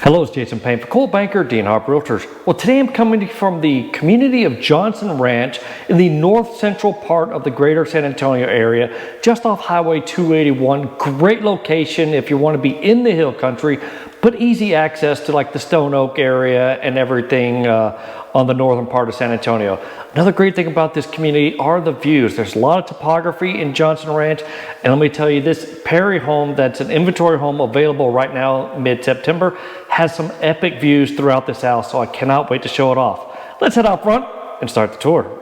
Hello, it's Jason Payne for Coldwell Banker, D&R Realtors. Well, today I'm coming from the community of Johnson Ranch in the north central part of the greater San Antonio area, just off Highway 281. Great location if you want to be in the hill country, but easy access to like the Stone Oak area and everything on the northern part of San Antonio. Another great thing about this community are the views. There's a lot of topography in Johnson Ranch, and let me tell you, this Perry home that's an inventory home available right now mid-September has some epic views throughout this house, so I cannot wait to show it off. Let's head out front and start the tour.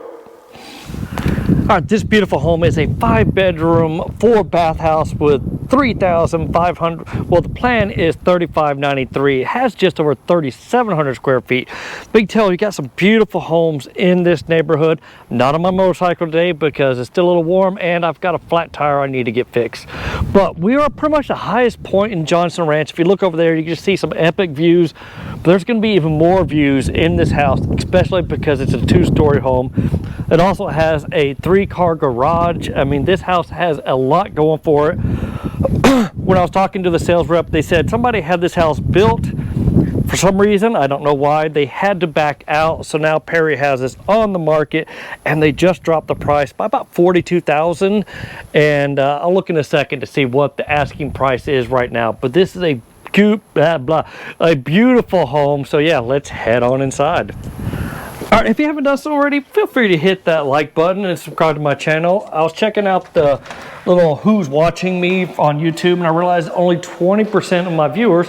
All right, this beautiful home is a 5-bedroom, 4-bath house with 3,500. Well, the plan is 3,593. It has just over 3,700 square feet. Big tell, you got some beautiful homes in this neighborhood. Not on my motorcycle today because it's still a little warm and I've got a flat tire I need to get fixed. But we are pretty much the highest point in Johnson Ranch. If you look over there, you can just see some epic views. But there's going to be even more views in this house, especially because it's a 2-story home. It also has a 3-car garage. I mean, this house has a lot going for it. When I was talking to the sales rep, they said somebody had this house built. For some reason, I don't know why, they had to back out. So now Perry has this on the market and they just dropped the price by about $42,000. And I'll look in a second to see what the asking price is right now. But this is a beautiful home. So yeah, let's head on inside. All right, if you haven't done so already, feel free to hit that like button and subscribe to my channel. I was checking out the little who's watching me on YouTube, and I realized only 20% of my viewers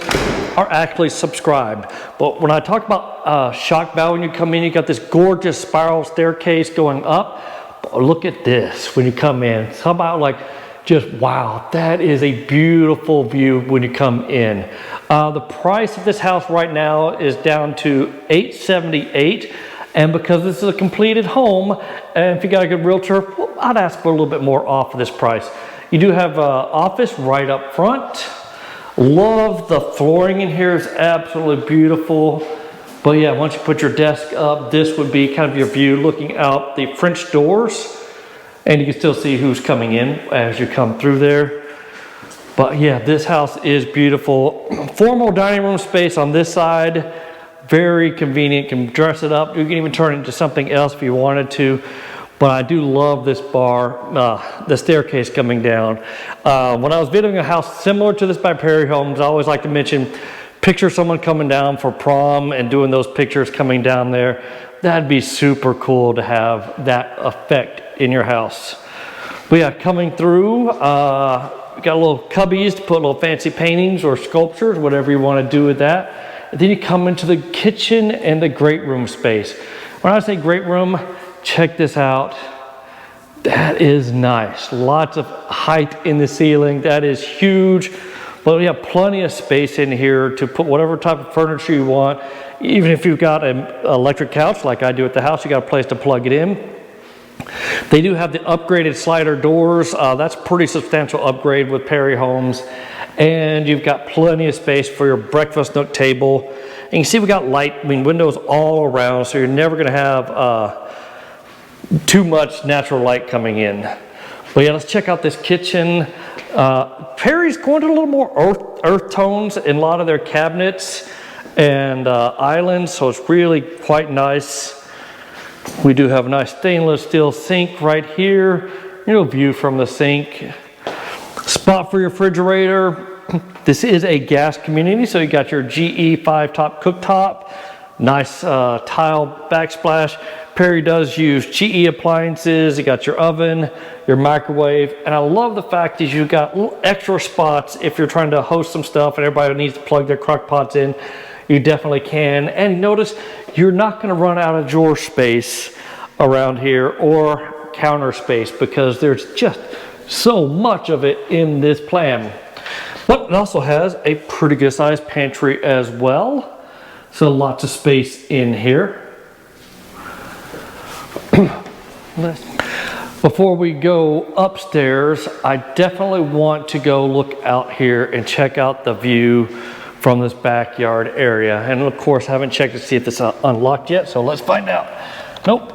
are actually subscribed. But when I talk about shock value when you come in, you got this gorgeous spiral staircase going up. But look at this when you come in. How about like just wow, that is a beautiful view when you come in. The price of this house right now is down to $878. And because this is a completed home, and if you got a good realtor, well, I'd ask for a little bit more off of this price. You do have an office right up front. Love the flooring in here, is absolutely beautiful. But yeah, once you put your desk up, this would be kind of your view looking out the French doors. And you can still see who's coming in as you come through there. But yeah, this house is beautiful. Formal dining room space on this side. Very convenient, can dress it up. You can even turn it into something else if you wanted to. But I do love this bar, the staircase coming down. When I was videoing a house similar to this by Perry Homes, I always like to mention, picture someone coming down for prom and doing those pictures coming down there. That'd be super cool to have that effect in your house. But yeah, coming through, got little cubbies to put little fancy paintings or sculptures, whatever you want to do with that. And then you come into the kitchen and the great room space. When I say great room, check this out. That is nice. Lots of height in the ceiling. That is huge. But we have plenty of space in here to put whatever type of furniture you want. Even if you've got an electric couch like I do at the house, you got a place to plug it in. They do have the upgraded slider doors. That's a pretty substantial upgrade with Perry Homes. And you've got plenty of space for your breakfast nook table. And you can see we got light, windows all around, so you're never going to have too much natural light coming in. But yeah, let's check out this kitchen. Perry's going to a little more earth tones in a lot of their cabinets and islands, so it's really quite nice. We do have a nice stainless steel sink right here. View from the sink. Spot for your refrigerator. This is a gas community, so you got your GE 5-top cooktop. Nice tile backsplash. Perry does use GE appliances. You got your oven, your microwave, and I love the fact that you got little extra spots if you're trying to host some stuff and everybody needs to plug their crock pots in. You definitely can. And notice you're not going to run out of drawer space around here or counter space because there's just so much of it in this plan. But it also has a pretty good sized pantry as well. So lots of space in here. Before we go upstairs, I definitely want to go look out here and check out the view from this backyard area. And of course, I haven't checked to see if it's unlocked yet, so let's find out. Nope.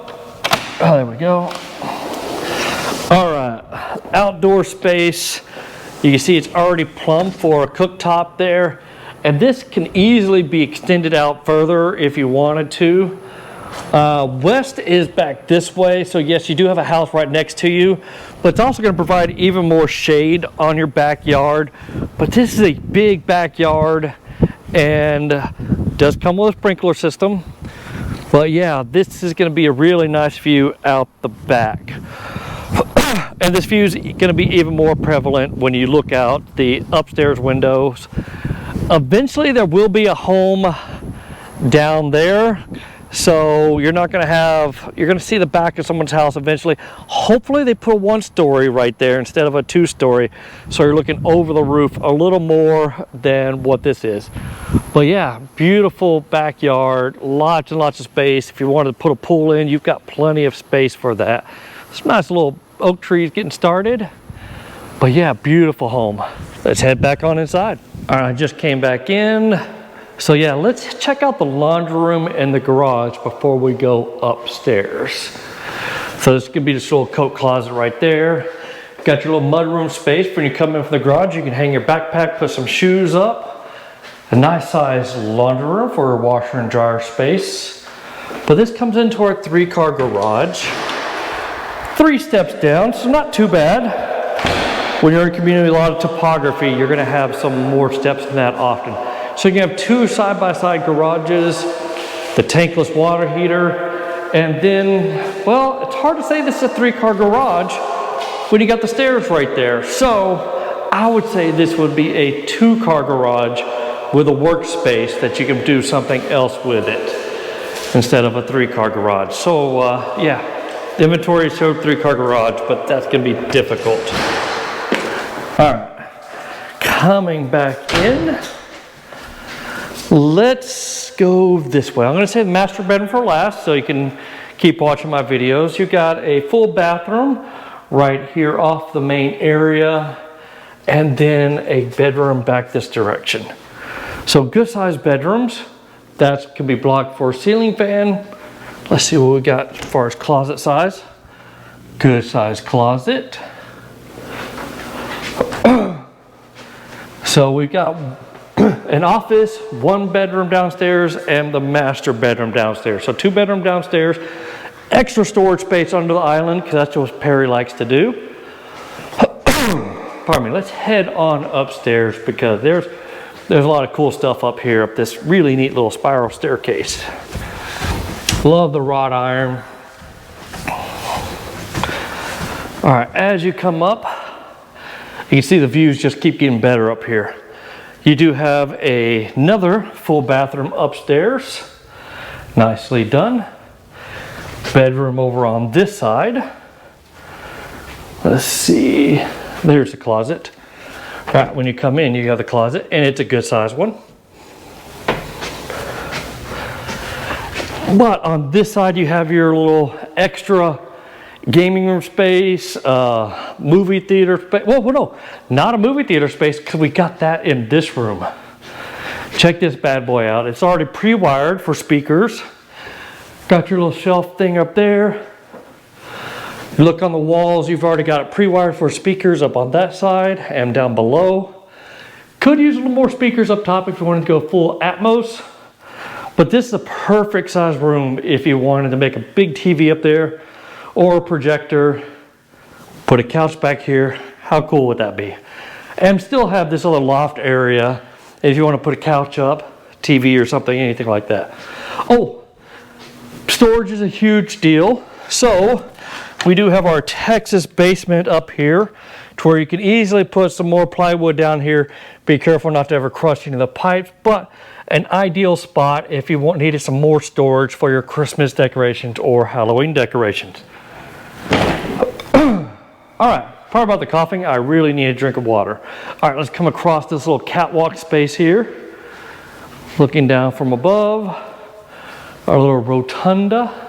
Oh, there we go. All right, outdoor space. You can see it's already plumbed for a cooktop there. And this can easily be extended out further if you wanted to. West is back this way, so yes, you do have a house right next to you, but it's also going to provide even more shade on your backyard. But this is a big backyard and does come with a sprinkler system. But yeah, this is going to be a really nice view out the back. And this view is going to be even more prevalent when you look out the upstairs windows. Eventually there will be a home down there, so you're not going to have, you're going to see the back of someone's house eventually. Hopefully they put a 1-story right there instead of a 2-story, so you're looking over the roof a little more than what this is. But yeah, beautiful backyard, lots and lots of space. If you wanted to put a pool in, you've got plenty of space for that. Some nice little oak trees getting started. But yeah, beautiful home. Let's head back on inside. All right, I just came back in. So yeah, let's check out the laundry room and the garage before we go upstairs. So this could be this little coat closet right there. Got your little mudroom space. When you come in from the garage, you can hang your backpack, put some shoes up. A nice size laundry room for a washer and dryer space. But this comes into our 3-car garage. 3 steps down, so not too bad. When you're in a community with a lot of topography, you're going to have some more steps than that often. So you can have 2 side-by-side garages, the tankless water heater, and then, well, it's hard to say this is a 3-car garage when you got the stairs right there. So I would say this would be a 2-car garage with a workspace that you can do something else with it instead of a 3-car garage. So yeah, the inventory showed 3-car garage, but that's going to be difficult. All right, coming back in. Let's go this way. I'm going to say the master bedroom for last so you can keep watching my videos. You got a full bathroom right here off the main area, and then a bedroom back this direction. So good sized bedrooms. That can be blocked for a ceiling fan. Let's see what we got as far as closet size. Good sized closet. So we've got an office, 1 bedroom downstairs, and the master bedroom downstairs. So 2 bedroom downstairs, extra storage space under the island, because that's what Perry likes to do. Pardon me, let's head on upstairs because there's a lot of cool stuff up here, up this really neat little spiral staircase. Love the wrought iron. All right, as you come up, you can see the views just keep getting better up here. You do have another full bathroom upstairs. Nicely done. Bedroom over on this side. Let's see. There's the closet. Right, when you come in, you have the closet, and it's a good sized one. But on this side, you have your little extra gaming room space, movie theater space. Well, no, not a movie theater space because we got that in this room. Check this bad boy out. It's already pre-wired for speakers. Got your little shelf thing up there. You look on the walls, you've already got it pre-wired for speakers up on that side and down below. Could use a little more speakers up top if you wanted to go full Atmos. But this is a perfect size room if you wanted to make a big TV up there or a projector, put a couch back here. How cool would that be? And still have this other loft area if you want to put a couch up, TV or something, anything like that. Oh, storage is a huge deal. So we do have our Texas basement up here to where you can easily put some more plywood down here. Be careful not to ever crush any of the pipes, but an ideal spot if you needed some more storage for your Christmas decorations or Halloween decorations. All right, sorry about the coughing. I really need a drink of water. All right, let's come across this little catwalk space here. Looking down from above, our little rotunda.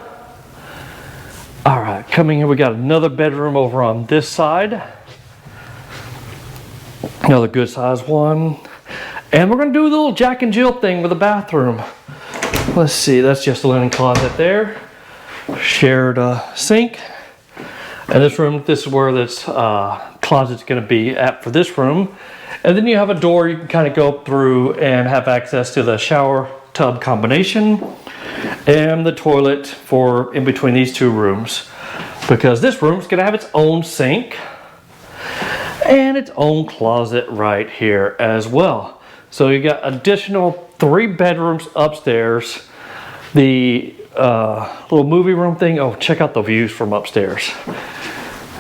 All right, coming here, we got another bedroom over on this side. Another good sized one. And we're gonna do a little Jack and Jill thing with the bathroom. Let's see, that's just a linen closet there. Shared sink. And this room, this is where this closet's gonna be at for this room. And then you have a door you can kind of go through and have access to the shower tub combination and the toilet for in between these two rooms, because this room is going to have its own sink and its own closet right here as well. So you got additional 3 bedrooms upstairs. The little movie room thing. Oh, check out the views from upstairs.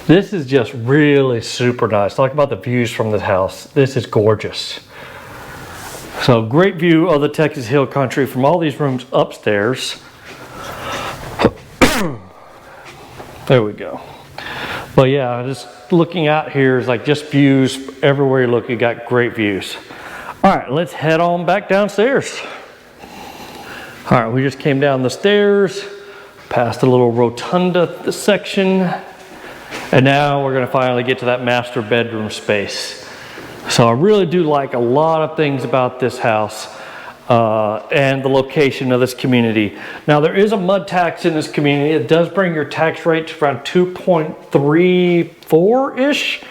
This is just really super nice. Talk about the views from this house. This is gorgeous. So great view of the Texas Hill Country from all these rooms upstairs. There we go. But yeah, just looking out here is like just views everywhere you look. You got great views. All right, let's head on back downstairs. All right, we just came down the stairs, past a little rotunda section, and now we're gonna finally get to that master bedroom space. So I really do like a lot of things about this house and the location of this community. Now there is a mud tax in this community. It does bring your tax rate to around 2.34-ish.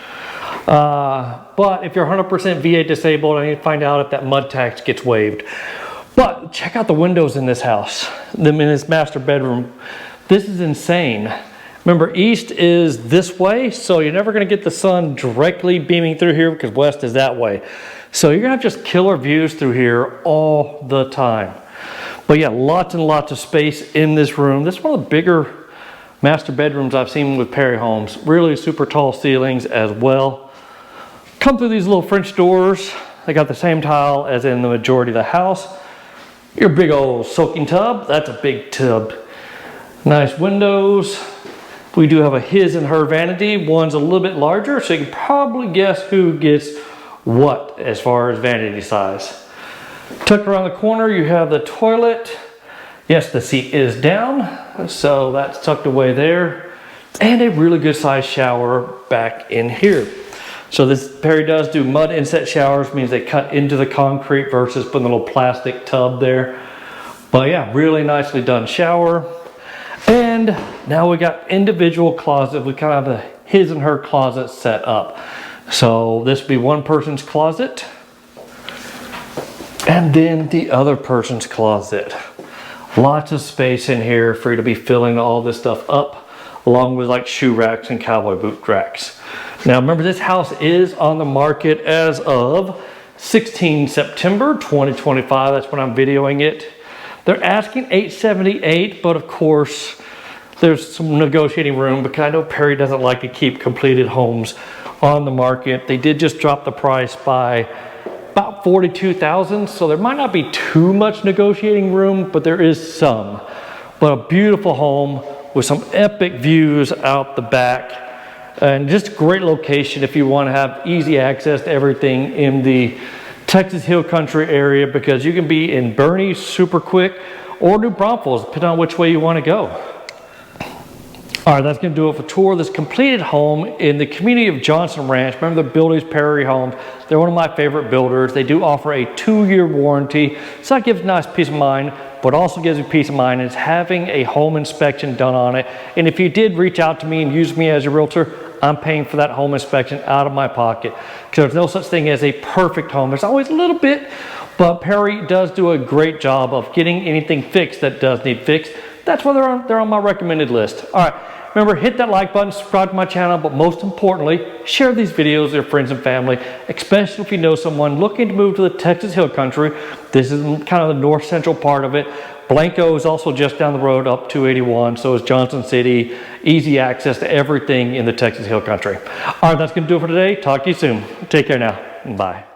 But if you're 100% VA disabled, I need to find out if that mud tax gets waived. But check out the windows in this house, in this master bedroom. This is insane. Remember, east is this way, so you're never gonna get the sun directly beaming through here because west is that way. So you're gonna have just killer views through here all the time. But yeah, lots and lots of space in this room. This is one of the bigger master bedrooms I've seen with Perry homes. Really super tall ceilings as well. Come through these little French doors. They got the same tile as in the majority of the house. Your big old soaking tub, that's a big tub. Nice windows. We do have a his and her vanity. One's a little bit larger, so you can probably guess who gets what as far as vanity size. Tucked around the corner, you have the toilet. Yes, the seat is down, so that's tucked away there. And a really good sized shower back in here. So this Perry does do mud inset showers, means they cut into the concrete versus putting a little plastic tub there. But yeah, really nicely done shower. And now we got individual closets. We kind of have a his and her closet set up. So this would be one person's closet. And then the other person's closet. Lots of space in here for you to be filling all this stuff up, along with like shoe racks and cowboy boot racks. Now remember, this house is on the market as of 16 September 2025. That's when I'm videoing it. They're asking $878, but of course there's some negotiating room because I know Perry doesn't like to keep completed homes on the market. They did just drop the price by about $42,000, so there might not be too much negotiating room, but there is some. But a beautiful home with some epic views out the back, and just a great location if you want to have easy access to everything in the Texas Hill Country area, because you can be in Bernie super quick or New Braunfels, depending on which way you want to go. All right, that's going to do it for a tour of this completed home in the community of Johnson Ranch. Remember, the builders, Perry Homes, they're one of my favorite builders. They do offer a 2-year warranty, so that gives a nice peace of mind, but also gives you peace of mind is having a home inspection done on it. And if you did reach out to me and use me as your realtor, I'm paying for that home inspection out of my pocket, because there's no such thing as a perfect home. There's always a little bit, but Perry does do a great job of getting anything fixed that does need fixed. That's why they're on my recommended list. All right, remember, hit that like button, subscribe to my channel, but most importantly, share these videos with your friends and family, especially if you know someone looking to move to the Texas Hill Country. This is kind of the north central part of it. Blanco is also just down the road up 281, so is Johnson City. Easy access to everything in the Texas Hill Country. All right, that's going to do it for today. Talk to you soon. Take care now. Bye.